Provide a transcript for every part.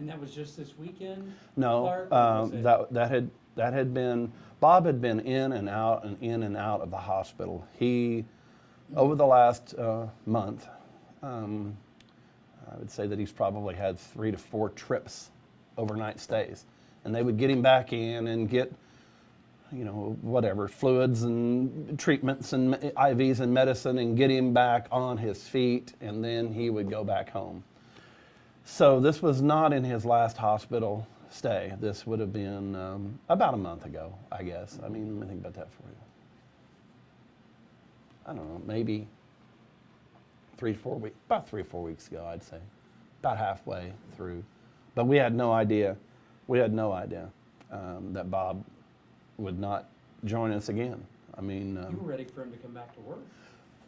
And that was just this weekend? No, Clark, or was it- that had been, Bob had been in and out of the hospital. He, over the last month, I would say that he's probably had 3 to 4 trips, overnight stays. And they would get him back in and get, whatever, fluids and treatments and IVs and medicine and get him back on his feet, and then he would go back home. So this was not in his last hospital stay. This would have been about a month ago, I guess. I mean, let me think about that for you. I don't know, maybe 3 to 4 weeks, about 3 or 4 weeks ago, I'd say. About halfway through. But we had no idea that Bob would not join us again. I mean, You were ready for him to come back to work.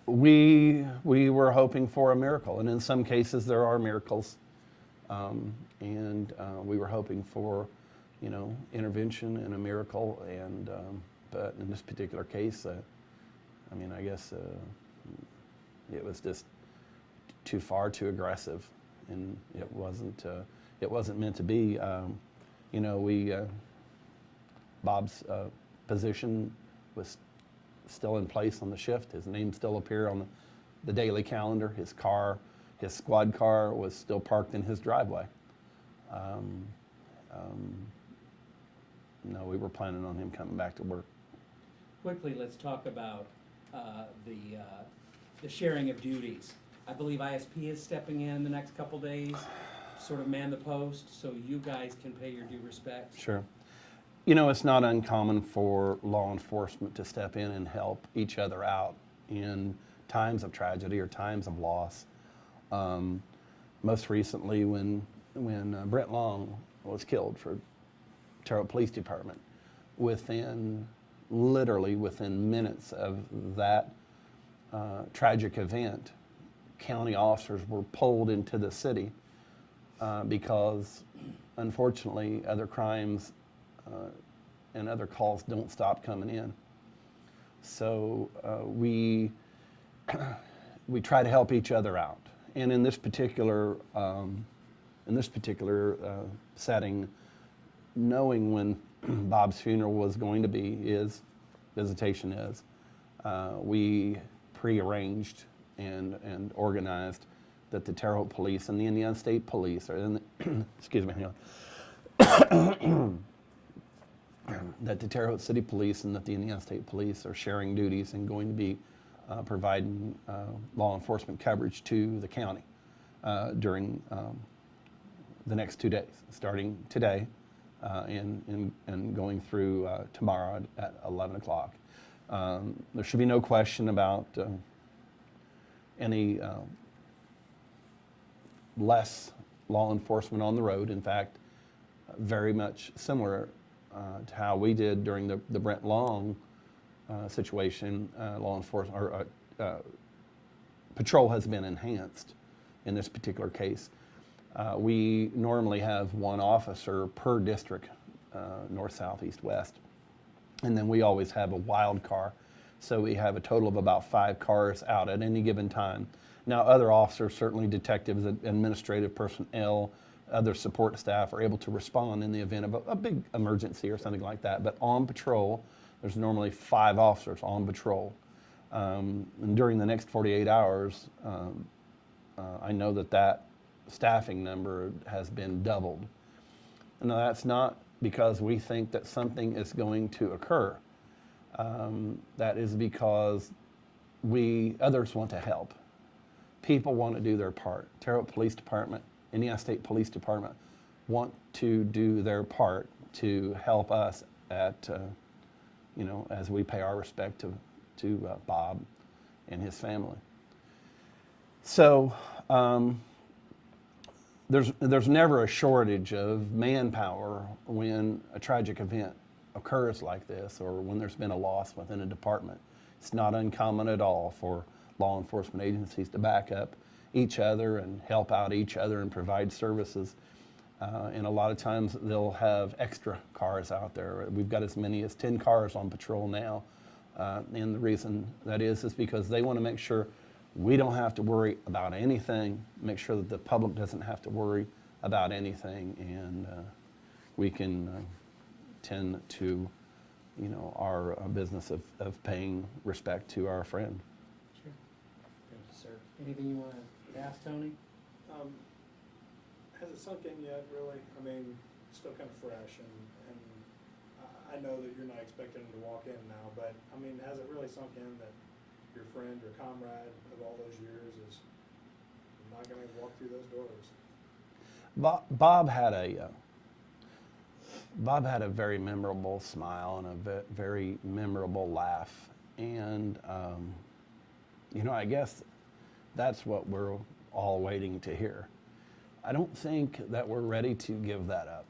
we were hoping for a miracle, and in some cases there are miracles. We were hoping for, intervention and a miracle, and but in this particular case, I guess it was just too far, too aggressive, and it wasn't meant to be. Bob's position was still in place on the shift. His name still appeared on the daily calendar. His squad car was still parked in his driveway. No, we were planning on him coming back to work. Quickly, let's talk about the sharing of duties. I believe ISP is stepping in the next couple days, sort of man the post, so you guys can pay your due respects. Sure. It's not uncommon for law enforcement to step in and help each other out in times of tragedy or times of loss. Most recently, when Brent Long was killed for Terre Haute Police Department, literally within minutes of that tragic event, county officers were pulled into the city because, unfortunately, other crimes and other calls don't stop coming in. So we try to help each other out. And in this particular setting, knowing when Bob's funeral was going to be, we pre-arranged and organized that the Terre Haute Police and the Indiana State Police, excuse me, that the Terre Haute City Police and that the Indiana State Police are sharing duties and going to be providing law enforcement coverage to the county during the next 2 days, starting today and going through tomorrow at 11 o'clock. There should be no question about any less law enforcement on the road. In fact, very much similar to how we did during the Brent Long situation. Law enforcement patrol has been enhanced in this particular case. We normally have 1 officer per district, north, south, east, west. And then we always have a wild car. So we have a total of about 5 cars out at any given time. Now, other officers, certainly detectives, administrative personnel, other support staff are able to respond in the event of a big emergency or something like that. But on patrol, there's normally 5 officers on patrol. And during the next 48 hours, I know that staffing number has been doubled. And that's not because we think that something is going to occur. That is because others want to help. People want to do their part. Terre Haute Police Department, Indiana State Police Department want to do their part to help us as we pay our respect to Bob and his family. So there's never a shortage of manpower when a tragic event occurs like this, or when there's been a loss within a department. It's not uncommon at all for law enforcement agencies to back up each other and help out each other and provide services. And a lot of times they'll have extra cars out there. We've got as many as 10 cars on patrol now. And the reason that is because they want to make sure we don't have to worry about anything, make sure that the public doesn't have to worry about anything, and we can tend to, you know, our business of paying respect to our friend. Sure. Thank you, sir. Anything you want to ask, Tony? Has it sunk in yet, really? I mean, it's still kind of fresh, and I know that you're not expecting him to walk in now, but, I mean, has it really sunk in that your friend, your comrade of all those years is not gonna walk through those doors? Bob had a very memorable smile and a very memorable laugh, and you know, I guess that's what we're all waiting to hear. I don't think that we're ready to give that up.